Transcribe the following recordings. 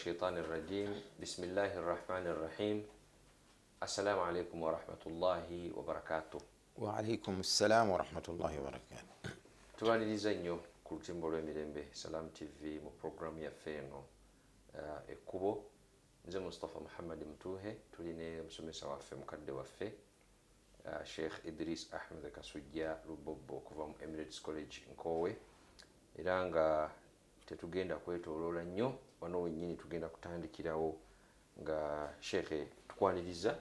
الشيطان الرجيم بسم الله الرحمن الرحيم السلام عليكم ورحمة الله وبركاته. وعليكم السلام ورحمة الله وبركاته. tubaniriza nnyo ku lutimbo lw'emirembe Salam TV mu programu yaffe eno ekkubo. Nze Mustafa Muhammad Mtuhe tuli ne musomesa waffe mukadde waffe Sheikh Idris Ahmed Kasujja Lubobo okuva mu Emirates College Nkowe, era nga tetugenda kwetooloola nnyo wano wennyini, tugenda kutandikirawo nga Sheikh tukwaniriza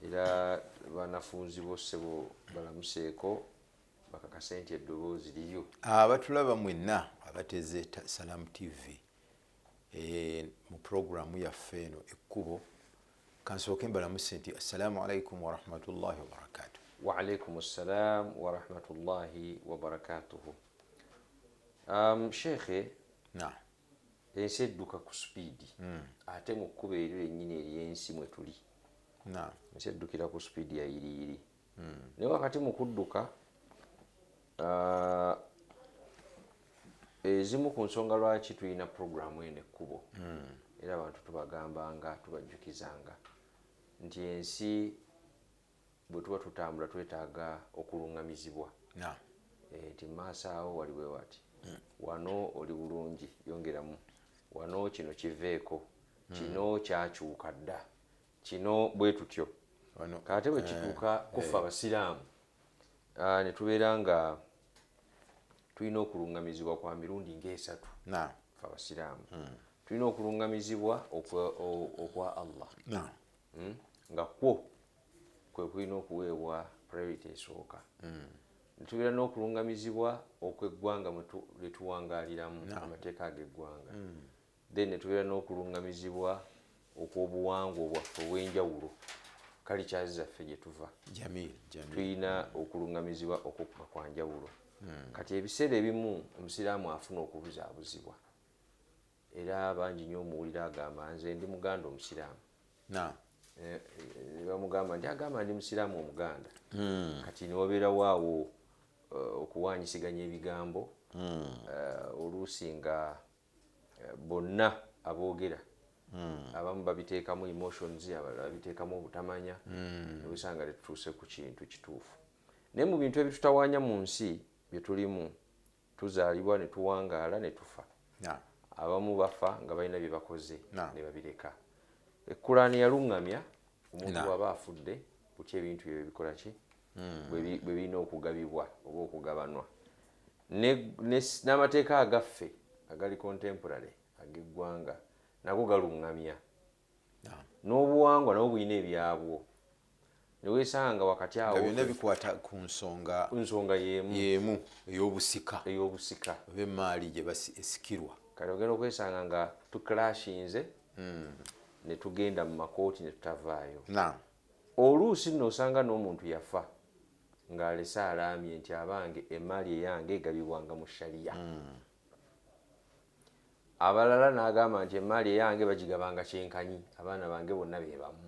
era banafunzi bose bo balamuseeko bakakase nti eddoboozi liyo. Abatulaba mwenna abateze Salam TV mu programu yaffe eno ekkubo, kansooke mbalamuse nti assalamu alaikum warahmatullahi wabarakatuh. Wa alaikum assalam warahmatullahi wabarakatuhu. Sheikh, ensi edduka ku speedi ate mu kkubo eryo lennyini ery'ensi mwe tuli, ensi eddukira ku speedi ya yiriiri. Naye wakati mu kudduka ezimu ku nsonga lwaki tulina programu eno ekkubo, era abantu tubagambanga tubajjukizanga nti ensi bwe tuba tutambula twetaaga okulungamizibwa. Nti maaso awo waliwe wati, wano oli bulungi, yongeramu, wano kino kiveeko, kino kyakyuka dda, kino bwe tutyo. Kate bwe kituuka kufa abasiraamu ne tubeera nga tulina okulungamizibwa kwa mirundi ng'esatu. Fe abasiraamu tulina okulungamizibwa okwa Allah, nga kwe kulina okuweebwa priority esooka. Tubeera n'okulungamizibwa okw'eggwanga lye tuwangaaliramu amateeka ag'eggwanga, then netubeera n'okulungamizibwa okw'obuwangwa bwaffe obw'enjawulo, cultures zaffe gye tuva. Tulina okulungamizibwa okwokuba kwa njawulo. Kati ebiseera ebimu omusiraamu afuna okubuzaabuzibwa, era bangi nnyo omuwulira agamba nze ndi muganda omusiraamu. Bamugamba nti agamba ndi musiraamu omuganda. Kati newabeerawo awo okuwanyisiganya ebigambo, oluusi nga bonna aboogera abamu babiteekamu emotions, abalala babiteekamu obutamanya, nebisanga tetutuuse ku kintu kituufu. Naye mu bintu ebitutawaanya mu nsi bye tulimu, tuzaalibwa ne tuwangaala ne tufa. Abamu bafa nga balina bye bakoze ne babireka. Ekulaani yaluŋŋamya omuntu bw'aba afudde kutya ebintu bye bikola ki, bwe birina okugabibwa oba okugabanwa. N'amateeka agaffe agali contemporary ag'eggwanga nago galuŋŋamya, n'obuwangwa nabwo bulina ebyabwo. Ne weesanga wakati awo byonna bikwata ku nsonga y'emu ey'obusika oba emmaali gye esikirwa. Kati ogenda okwesanga nga tuclashinze ne tugenda mu makooti ne tutavaayo. Oluusi nno osanga n'omuntu yafa ng'alese alaamye nti abange emmaali eyange egabibwanga mu shariya. Abalala n'agamba nti emmaali eyange bagigabanga kyenkanyi, abaana bange bonna be bamu.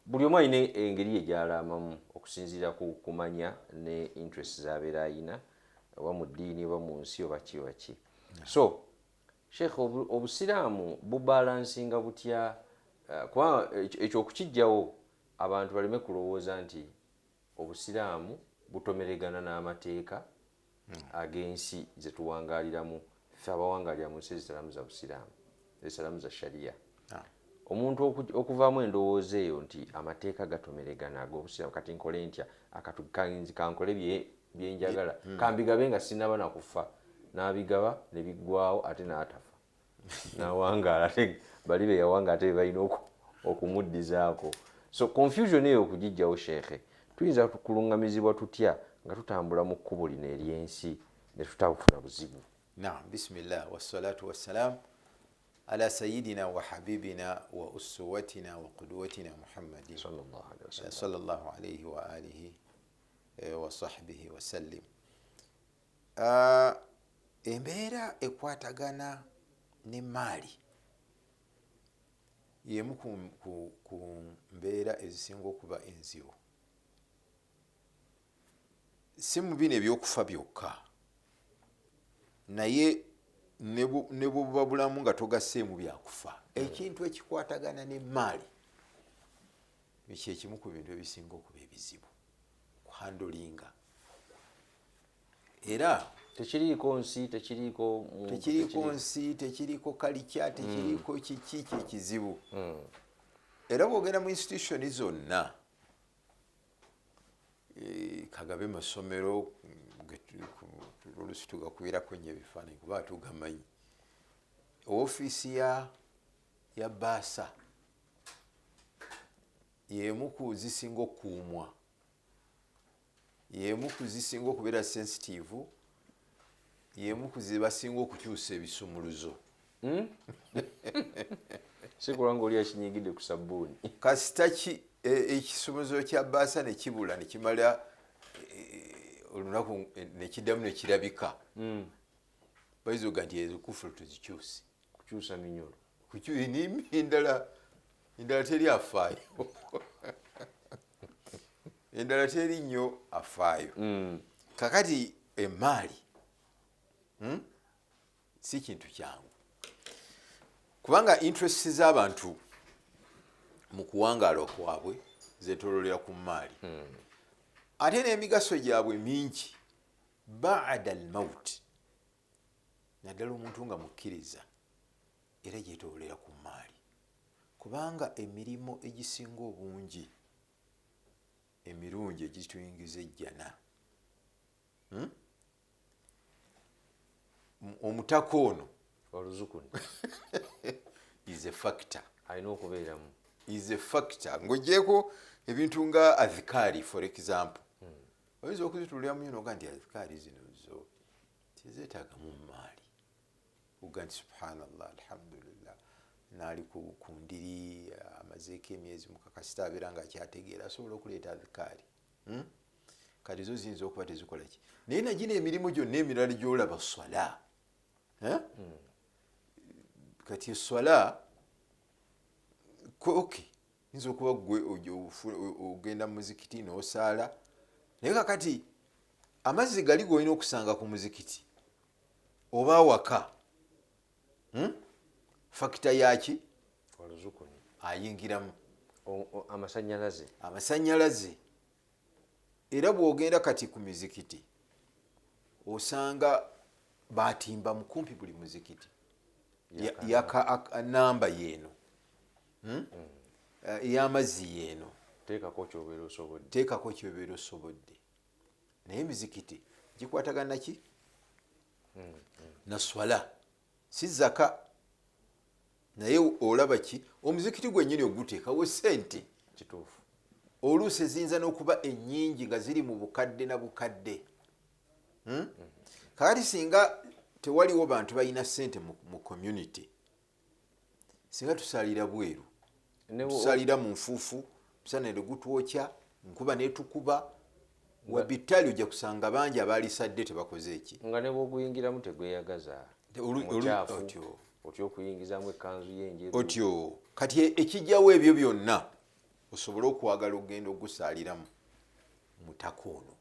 Buli omu alina engeri ye gy'alaamamu okusinziira ku kumanya ne interest z'abeera ayina, oba mu ddiini oba mu nsi oba ki oba ki. So Sheikh, obusiraamu bubalansinga butya? Kuba ekyo okukijjawo abantu baleme kulowooza nti obusiraamu butomeregana n'amateeka ag'ensi ze tuwangaaliramu ffe abawangaalira mu nsi ezitalamu za busiraamu, ezitalamu za shariya. Omuntu okuvaamu endowooza eyo nti amateeka gatomeregana ag'obusiraamu, kati nkole ntya, kankole byenjagala, kambigabe nga sinaba na kufa, n'abigaba ne biggwaawo ate n'atafa n'awangaala, ate bali be yawanga ate balina okumuddizaako. So confusion eyo okugijjawo Sheikh, tuyinza kulungamizibwa tutya nga tutambula mu kkubo lino ery'ensi ne tutafuna buzibu? Bismillah wassalatu wassalamu ala sayyidina wa habibina wa uswatina wa qudwatina Muhammadin sallallahu alayhi wa alihi wa sahbihi wa sallim. Embeera ekwatagana n'emmaali y'emu ku mbeera ezisinga okuba enzibu. Si mu bino ebyokufa byokka, naye ne bwobuba bulamu nga togasseemu byakufa. Ekintu ekikwatagana n'emmaali kyekimu ku bintu ebisinga okuba ebizibu kuhandolinga, era tekiriiko nsi, tekiriiko nsi, tekiriiko kalica, tekiriiko kiki kyekizibu. Era bwogenda mu institutioni zonna kagabe masomero olusi tugakubirako nnyo ebifaananyi kuba tugamanyi. Ofiisi ya baasa yemu ku zisinga okuumwa, yemu ku zisinga okubeera sensitive, yemu ku zibasinga okukyusa ebisumuluzo. sikulanga oli akinyigidde ku sabbuuni kasita ekisumuluzo kya baasa ne kibula ne kimala olunaku ne kiddamu ne kirabika, bayizoga nti ezikufulu tuzikyuse, kukyusa minyolo endala teri afaayo endala teri nnyo afaayo. Kakati emaali si kintu kyangu kubanga interest z'abantu mu kuwangaala kwabwe zetololera ku maali, ate n'emigaso gyabwe mingi baada almaut, naddala omuntu nga mukkiriza era gyetololera ku maali, kubanga emirimu egisinga obungi emirungi egituyingiza ejjana, omutaka ono oluzukuni is a factor, alina okubeeramu, is a factor. Ng'ogyeko ebintu nga adhikaari for example, oyinza okuzitulira mu yonoga nti adhikaari zino zo tezeetaagamu maali, uga nti subhanallah alhamdulillah, naali ku ndiri amazeeko emyezi mukakasita abeera nga akyategeera asobola okuleeta adhikaari. Kati zo ziyinza okuba tezikola ki, naye nagina emirimu gyonna emirala gyolaba swala. Kati eswala okay, yinza okuba gwe ogenda mu muzikiti n'osaala, naye kakati amazzi gali golina okusanga ku muzikiti oba awaka, fakita yaki oluzukuni ayingiramu, amasannyalaze. Era bwogenda kati ku mizikiti osanga batimba mukumpi buli muzikiti namba yeeno, ey'amazzi yeeno, teekako kyobeera osobodde. Naye emizikiti gikwatagana ki na swala, si zaka. Naye olaba ki, omuzikiti gwennyini oguteekawo sente, kituufu, oluusi eziyinza n'okuba ennyingi nga ziri mu bukadde na bukadde. Kakati singa tewaliwo bantu balina sente mu community, singa tusalira bweru, tusalira mu nfuufu, musana ne gutwokya, nkuba netukuba, wabitali ojja kusanga bangi abaalisadde tebakoze eki, nga ne bwoguyingiramu tegweyagaza, otyo otyo okuyingizamu ekkanzu y'enjeru otyo. Kati ekijjawo ebyo byonna osobole okwagala ogenda ogusaaliramu mutaka ono.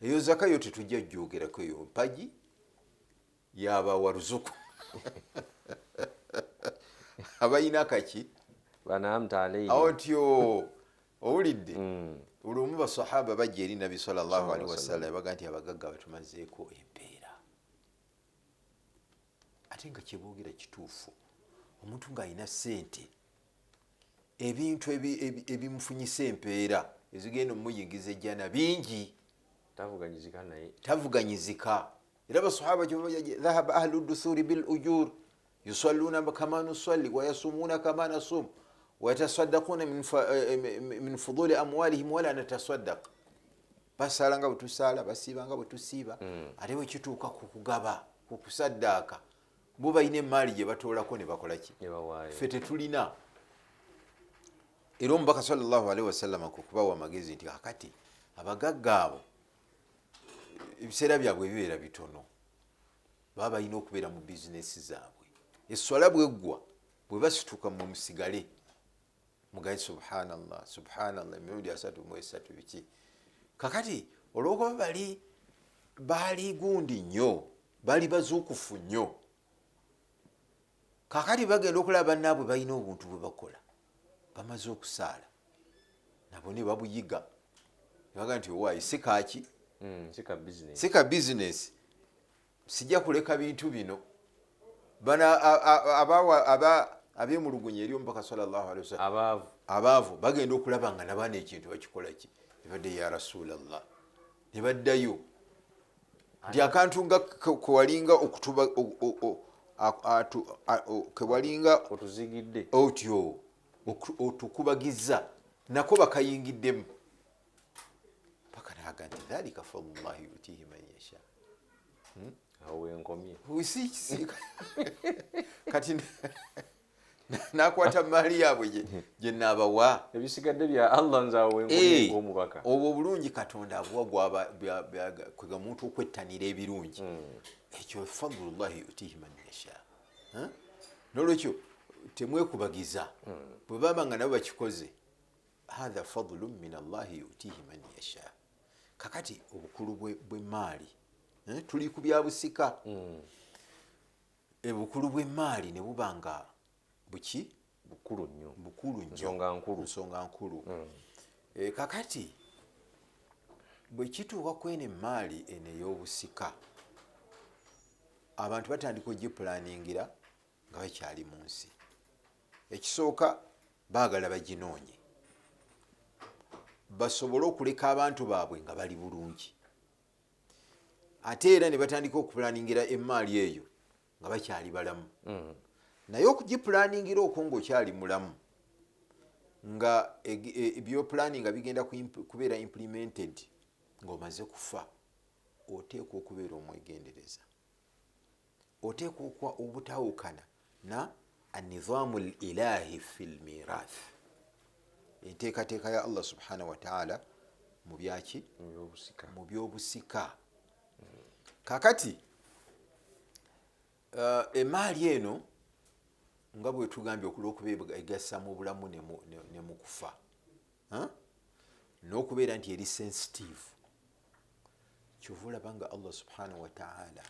Eyo zaka yo tetujja jjogerako, eyo mpagi yabawa luzuku abayina kaki otyo, owulidde. Olumu basahaba bajja eri nabi sallallahu alaihi wasallam baga nti abagagga batumazeeko empeera, ate nga kyeboogera kituufu. Omuntu ng'alina ssente, ebintu ebimufunyisa empeera ezigenda omuyingiza ejjana bingi, tavuganyizika. Era basahaba dhahaba ahlu duthuri bil ujur yusalluna kama nusalli wa yasumuna kama nasum wa yatasaddaquna min fuduli amwalihim wala natasaddaq. Basala nga bwe tusaala, basiiba nga bwe tusiiba, ate bwe kituuka ku kugaba, ku kusaddaaka, bo balina emaali gye batoolako ne bakola ki, ffe tetulina. Era omubaka sallallahu alaihi wasallam ku kubawa amagezi nti akati abagagga abo ebiseera byabwe bibeera bitono, baba balina okubeera mu bizinesi zaabwe. Eswala bweggwa bwe basituka mu musigale mugaye subhanallah subhanallah emirundi 33 biki. Kakati olwokuba baali gundi nnyo, baali bazuukufu nnyo, kakati bagenda okulaba bannaabwe balina obuntu bwe bakola bamaze okusaala nabo ne babuyiga nebaga nti owaayi sikaki sika bizinesi sijja kuleka bintu bino bana abemulugunya eri omubaka sallallahu alaihi wasallam abaavu bagenda okulaba nga nabaana ekintu bakikolaki nebadde ya rasulallah nebaddayo nti akantu nga kewalinga okutuba kewalinga otuzigidde otyo otukubagiza nako bakayingiddemu bakanaga nti dhalika fadlullahi yutihi man yasha awo wenkomye kati nakwata maali yaabwe gye naabawa ebisigadde bya Allah nze awo wenkomye ng'omubaka obwo obulungi katonda abuwa kwega muntu okwettanira ebirungi ekyo fadlullahi yutihi man yasha nolwekyo temwekubagiza bwe baba nga nabo bakikoze hatha fadlu min allahi yutihi man yasha kakati obukulu bw'emaali tuli ku byabusika obukulu bw'emaali ne buba nga buki bukulu nnyo nsonga nkulu kakati bwe kituuka kwene emaali eno ey'obusika abantu batandika ogipulaningira nga bakyali mu nsi ekisooka baagala baginoonye basobole okuleka abantu baabwe nga bali bulungi ate era ne batandika okupulaningira emaali eyo nga bakyali balamu naye okugipulaningira okwo ngaokyali mulamu nga ebyopulaninga bigenda kubeera implemented ng'omaze kufa oteekwa okubeera omwegendereza oteekwa obutawukana na anidhamu lilahi fi lmirath enteekateeka ya Allah subhanahu wa ta'ala mu byaki mu byobusika kakati emaali eno nga bwe tugambye olw'okuba egassa mu bulamu ne mu kufa n'okubeera nti eri sensitive kyova olaba nga Allah subhanahu wa ta'ala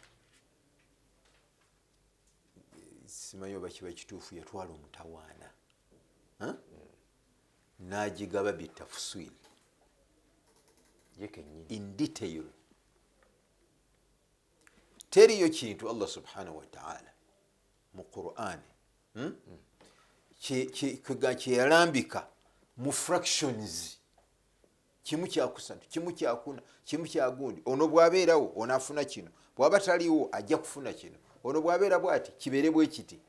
simanyi oba kiba kituufu yatwala omutawaana n'agigaba bitafsil in detail teriyo kintu Allah subhanahu wa ta'ala mu Qur'an kyeyalambika mu fractions kimu kyakusatu kimu kyakuna kimu kyagundi ono bwabeerawo ono afuna kino bwaba taliwo ajja kufuna kino ono bwabeera bwati kibeere bwe kiti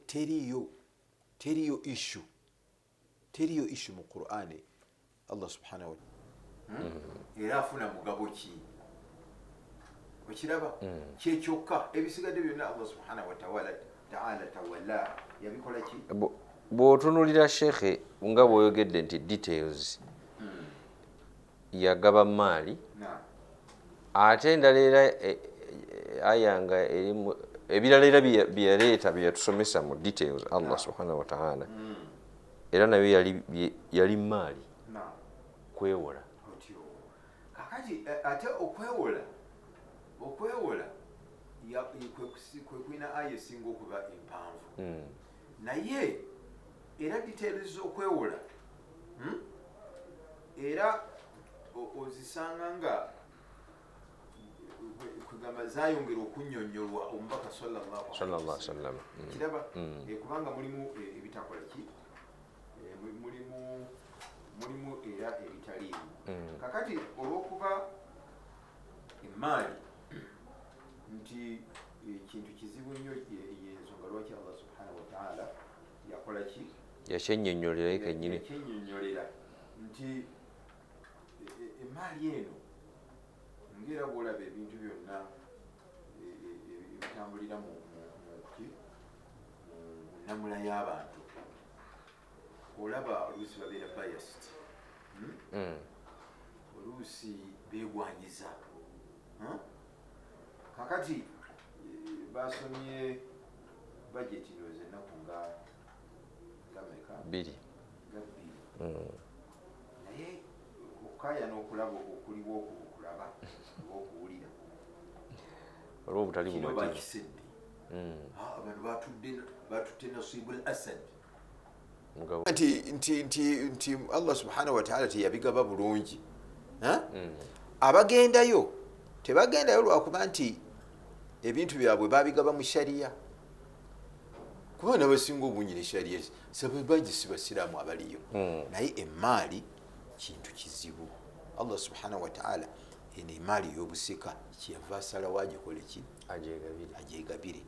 teriyo issue mu Qur'an Allah subhanahu wa ta'ala era afuna mugabo ki okiraba kyekyokka ebisigadde byonna Allah subhanahu wa ta'ala tawalla yabikola ki bw'otunulira shekhe nga bw'oyogedde nti details yagaba maali ate endala era ayanga ebirala era byeyaleeta byeyatusomesa mu details Allah subhanahu wa ta'ala era nayo yali maali kwewola kakati ate okwewola kwekuina aya esinga okuba empanvu naye era details z'okwewola era ozisanga nga kugamba zayongera okunnyonnyolwa omubaka sallallahu alaihi wasallam kiraba kubanga mulimu ebitakola ki mulimu era ebitaliimu kakati olw'okuba emaali nti ekintu kizibu nnyo yensonga lwaki Allah subhanahu wa ta'ala yakola ki yakyennyonnyolera kennyini yakyennyonnyolera nti emaali eno ngera bwolaba ebintu byonna ebitambulira mu nnamula y'abantu olaba oluusi babeera biased oluusi beegwanyiza kakati basomye bajeti ndoze ennaku nga meka bbiri naye okukaya n'okulaba okuliwo okulaba oba okuwulira olw'obutali bakisedde abantu batutte nasibul asad mugabo nti Allah subhanahu wa ta'ala teyabigaba bulungi. Abagendayo tebagendayo lwakuba nti ebintu byabwe babigaba mu shariya, kuba nabasinga obungi ne shariya sababangi si basiraamu abaliyo, naye emaali kintu kizibu. Allah subhanahu wa ta'ala eno emaali y'obusika kyeyava asalawo agikole ki, agyegabire.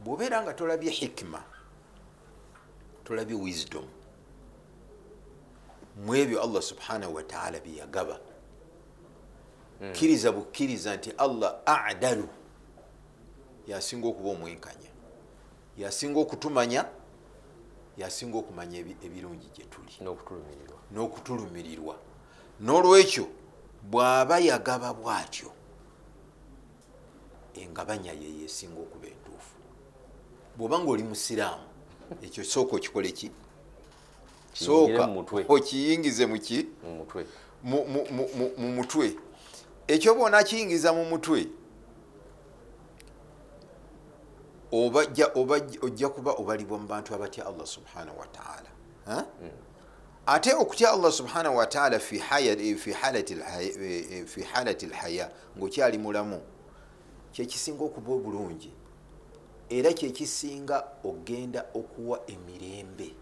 bw'obeera nga tolabye hikima, tolabye wisdom mu ebyo Allah subhanahu wa ta'ala byeyagaba, kkiriza bukkiriza nti Allah adalu, yasinga okuba omwenkanya, yasinga okutumanya, yasinga okumanya ebirungi gye tuli n'okutulumirirwa. N'olwekyo bw'aba yagaba bw'atyo, engabanya ye yesinga okuba entuufu. Bw'oba nga oli musiraamu, ekyo sooka okikole ki, sooka okiyingize muki, mu mutwe. Ekyo bona akiyingiza mu mutwe, ojja kuba obalibwa mu bantu abatya Allah subhanahu wa ta'ala. Ate okutya Allah subhanahu wa ta'ala fi halati alhaya, ng'okyali mulamu, kyekisinga okuba obulungi era kyekisinga ogenda okuwa emirembe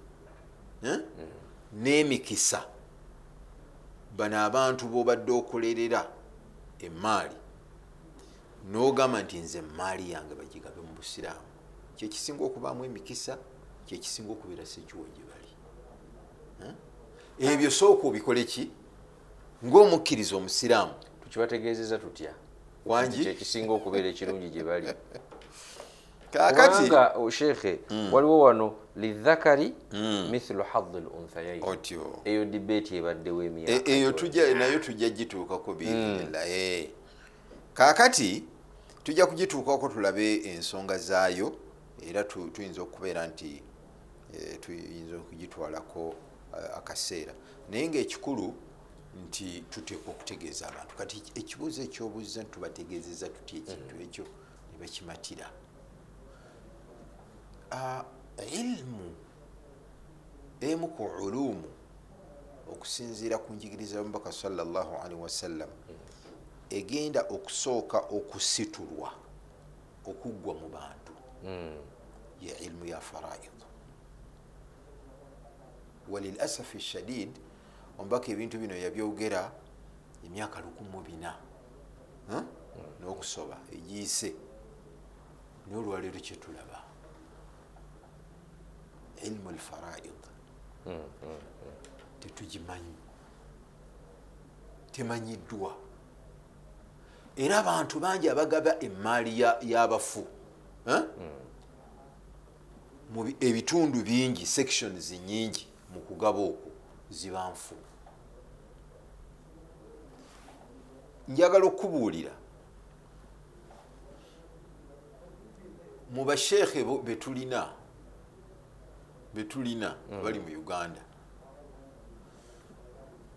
n'emikisa bano abantu b'obadde okolerera emaali, n'ogamba nti nze emaali yange bagigabe mu busiraamu, kyekisinga okubaamu emikisa, kyekisinga okubeera sekiwo gye bali. Ebyo sooka obikole ki ng'omukkiriza omusiraamu. Tukibategeezeza tutya wangi kyekisinga okubeera ekirungi gye bali. Kakati kubanga sheekhe waliwo wano lidhakari mithlu hadhi lunthayain, otyo eyo dibeeti ebaddewo emyaka eyo nayo tujja gituukako biidhnillah. Kakati tujja kugituukako tulabe ensonga zaayo, era tuyinza okubeera nti tuyinza okugitwalako akaseera, naye ngaekikulu nti tuteekwa okutegeeza abantu. Kati ekibuuzo ekyobuuza tubategeezeza tutya ekintu ekyo ne bakimatira. Ilmu emu ku ulumu okusinziira ku njigiriza y'omubaka sallallahu alaihi wasallam egenda okusooka okusitulwa okuggwa mu bantu ye ilmu ya faraid. Walilasafi shadid omubaka ebintu bino yabyogera emyaka 1400 n'okusoba egiyise, n'olwaleero kyetulaba ilmu alfaraid tetugimanyi, temanyiddwa, era abantu bangi abagaba emaali y'abafu mu ebitundu bingi, sections nyingi mu kugaba okwo ziba nfu. Njagala okubuulira mu basheekhe betulina abali mu Uganda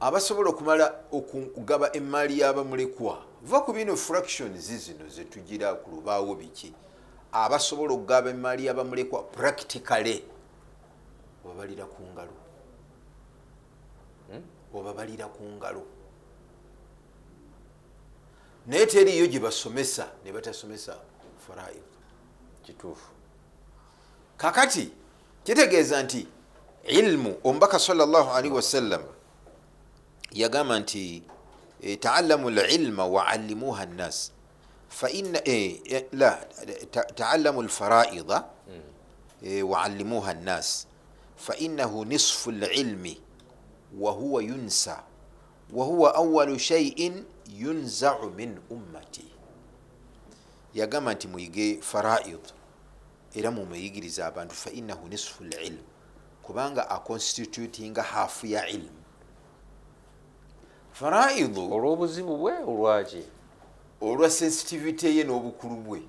abasobola okumala okugaba emaali y'abamulekwa, va ku bino fractions zino zetugira ku lubaawo biki, abasobola okugaba emaali y'abamulekwa practically obabalira ku ngalo, obabalira ku ngalo. Naye teriyo gye basomesa ne batasomesa faraid. Kituufu. Kakati kitegeeza nti ilmu, omubaka sallallahu alaihi wasallam yagamba nti ta'allamu al-ilma wa'allimuha an-nas fa inna ta'allamu al-fara'ida wa'allimuha an-nas fa innahu nisfu al-ilmi wa huwa yunsa wa huwa awwalu shay'in yunza'u min ummati. Yagamba nti muyige fara'id era mumuyigiriza abantu, fa innahu nisfu al-ilm, kubanga aconstitutinga hafu ya ilmu. Faraidu olw'obuzibu bwe, olwaki? Olwa sensitivity ye n'obukulu bwe.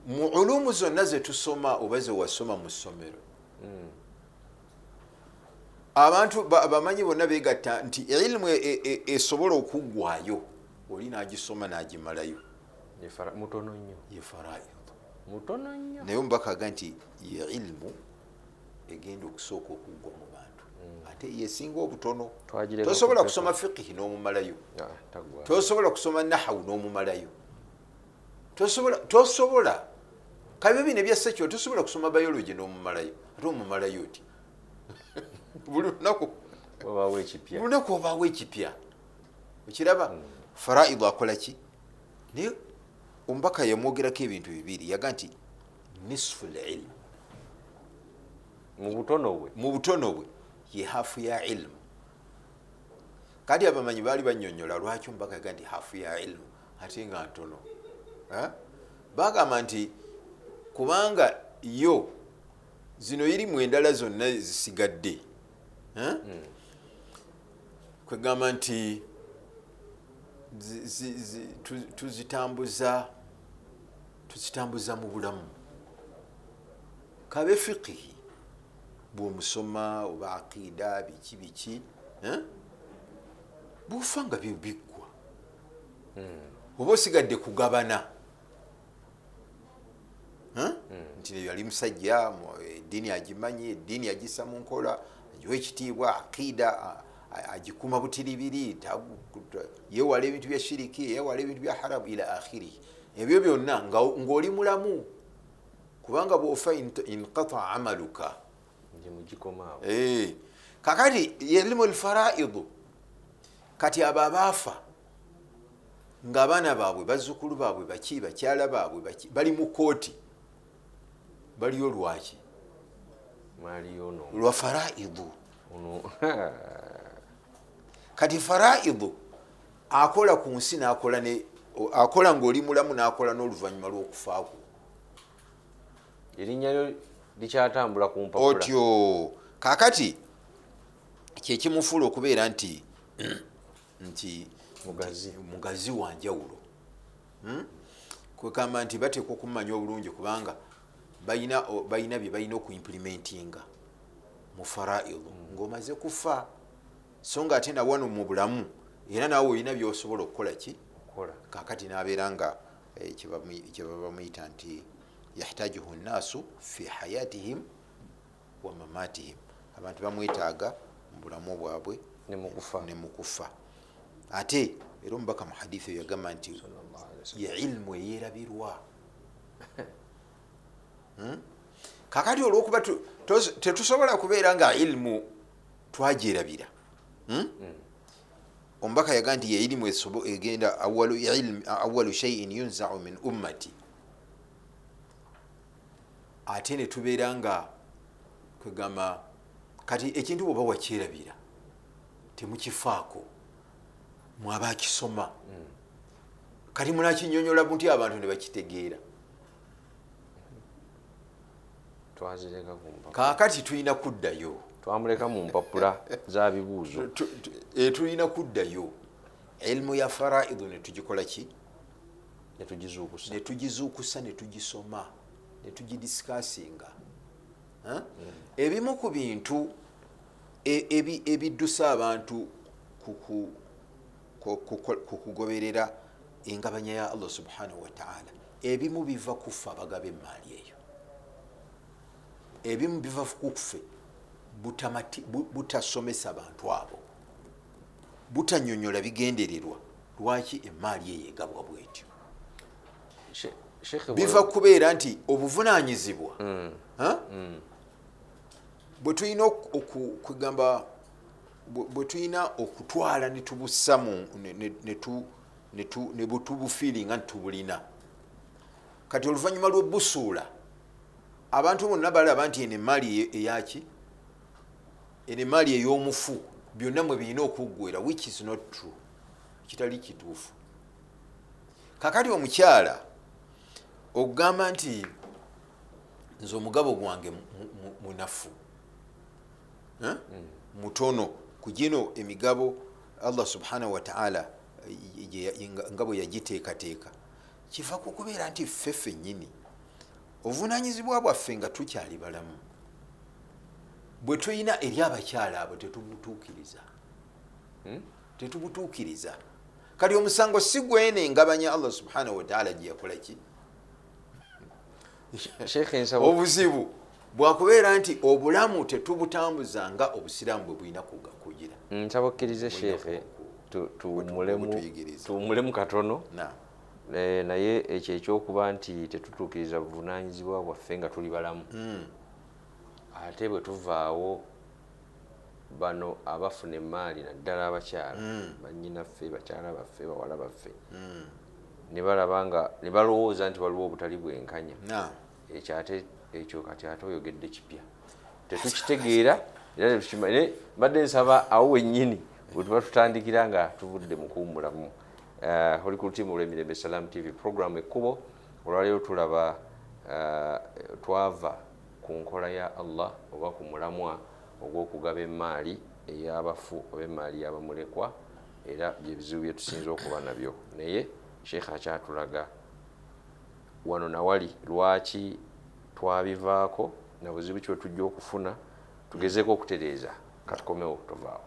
Mu ulumu zonna ze tusoma oba ze wasoma mu ssomero, abantu bamanyi bonna beegatta nti ilmu esobola okuggwayo oli n'agisoma n'agimalayo, mutono nnyo, ye faraidu. mutono nnyo naye omubaka aga nti ye ilmu egenda okusooka okugwa mu bantu ate yesinga obutono. Tosobola kusoma fiqhi n'omumalayo, tosobola kusoma nahawu n'omumalayo, tosobola kabe bino ebyassekyo tosobola kusoma biology n'omumalayo ate omumalayo oti buli lunaku obaawo ekipya okiraba. Faraidu akola ki? naye omubaka yamwogerako ebintu bibiri, yaga nti nisfu lilmu, mu butono bwe ye hafu ya ilmu. Kati abamanyi baali banyonyola lwaki omubaka yaga nti hafu ya ilmu ate nga ntono. Bagamba nti kubanga yo zino irimu endala zonna zisigadde kwegamba nti tuzitambuza mu bulamu. Kabe fiqhi bwomusoma oba aqida biki biki bufa nga biggwa oba osigadde kugabana nti yali musajja eddiini agimanyi, eddiini agissa mu nkola, agiwa ekitiibwa, aqida agikuma butiribiri, yewala ebintu bya shiriki, yewala ebintu bya haramu ila akhiri. Ebyo byonna ng'oli mulamu, kubanga bw'ofa inqata amaluka. Kakati yalimu alfaraidu, kati abo abaafa ng'abaana baabwe bazzukulu baabwe baki bakyala baabwe bali mu kooti, baliyo lwaki? Lwa faraidu. Kati faraidu akola ku nsi akola ng'oli mulamu n'akola n'oluvannyuma lw'okufaako. Erinnya lyo likyatambula ku mpapula otyo. Kakati kyekimufuula okubeera nti mugazi wa njawulo. Kwegamba nti bateekwa okumanya obulungi kubanga balina bye balina okuimplementinga mu faraidu ng'omaze kufa, so nga ate nawano mu bulamu era naawe olina byosobola okukola ki. Kakati n'abeera nga kyebaba bamuyita nti yahtajuhu nnaasu fi hayatihim wa mamatihim, abantu bamwetaaga mu bulamu bwabwe ne mu kufa. Ate era omubaka mu hadithi eyo yagamba nti ye ilmu eyerabirwa. Kakati olwokuba tetusobola kubeera nga ilmu twagyerabira, omubaka yaga nti ye ilimu egenda awalu shay'in yunzau min ummati. Ate ne tubeera nga kwegamba kati ekintu bwoba wakyerabira temukifaako, mwaba akisoma kati munakinyonyola muti abantu ne bakitegeera. Kakati tulina kuddayo, twamuleka mu mpapula za bibuuzo, tulina kuddayo ilmu ya faraidu ne tugikola ki? Ne tugizuukusa ne tugisoma ne tugidisikasinga. Ebimu ku bintu ebiddusa abantu ku kugoberera engabanya ya Allah subhanahu wa ta'ala, ebimu biva kufa abagaba emaali eyo, ebimu biva kukufe butasomesa abantu abo, butanyonyola bigendererwa lwaki emaali eyo egabwa bwetyo. Biva kubeera nti obuvunanyizibwa bwe tulina okugamba, bwe tulina okutwala ne tubussa ne butubufiiringa ntitubulina. Kati oluvannyuma lw'obusuula abantu bonna balaba nti eno emaali eyaki, eno emaali ey'omufu, byonna mwe birina okuggwera, which is not true, kitali kituufu. Kakati omukyala okugamba nti nze omugabo gwange munafu, mutono ku gino emigabo Allah subhanahu wa ta'ala nga bwe yagiteekateeka, kiva ku kubeera nti ffe ffennyini obuvunanyizibwa bwaffe nga tukyali balamu bwe tulina eri abakyala abo tetubutuukiriza. Kati omusango si gwene engabanya Allah subhanahu wa ta'ala gye yakola ki? Sheikh nsaba obuzibu bwakubeera nti obulamu tetubutambuza nga obusiraamu bwe bulina kugira. Nsaba okkirize Sheikh tuwummulemu katono naye ekyo ekyokuba nti tetutuukiriza buvunaanyizibwa bwaffe nga tuli balamu ate bwe tuvaawo bano abafuna emmaali naddala abakyala bannyinaffe bakyala baffe bawala baffe ne balaba nga ne balowooza nti waliwo obutali bwenkanya ekyo kati ate oyogedde kipya tetukitegeera era tetukimanyi. Mbadde nsaba awo wennyini bwe tuba tutandikira nga tuvudde mu kuwummulamu. Oli ku lutimu olw'Emirembe Salam TV program Ekkubo. Olwaleero tulaba twava ku nkola ya Allah oba ku mulamwa ogw'okugaba emmaali ey'abafu oba emmaali y'abamulekwa, era byebizibu bye tusinza okuba nabyo, naye Sheikh akyatulaga wano nawali lwaki twabivaako na buzibu ki bwe tujja okufuna tugezeeko okutereeza. Katukomewo tovaawo.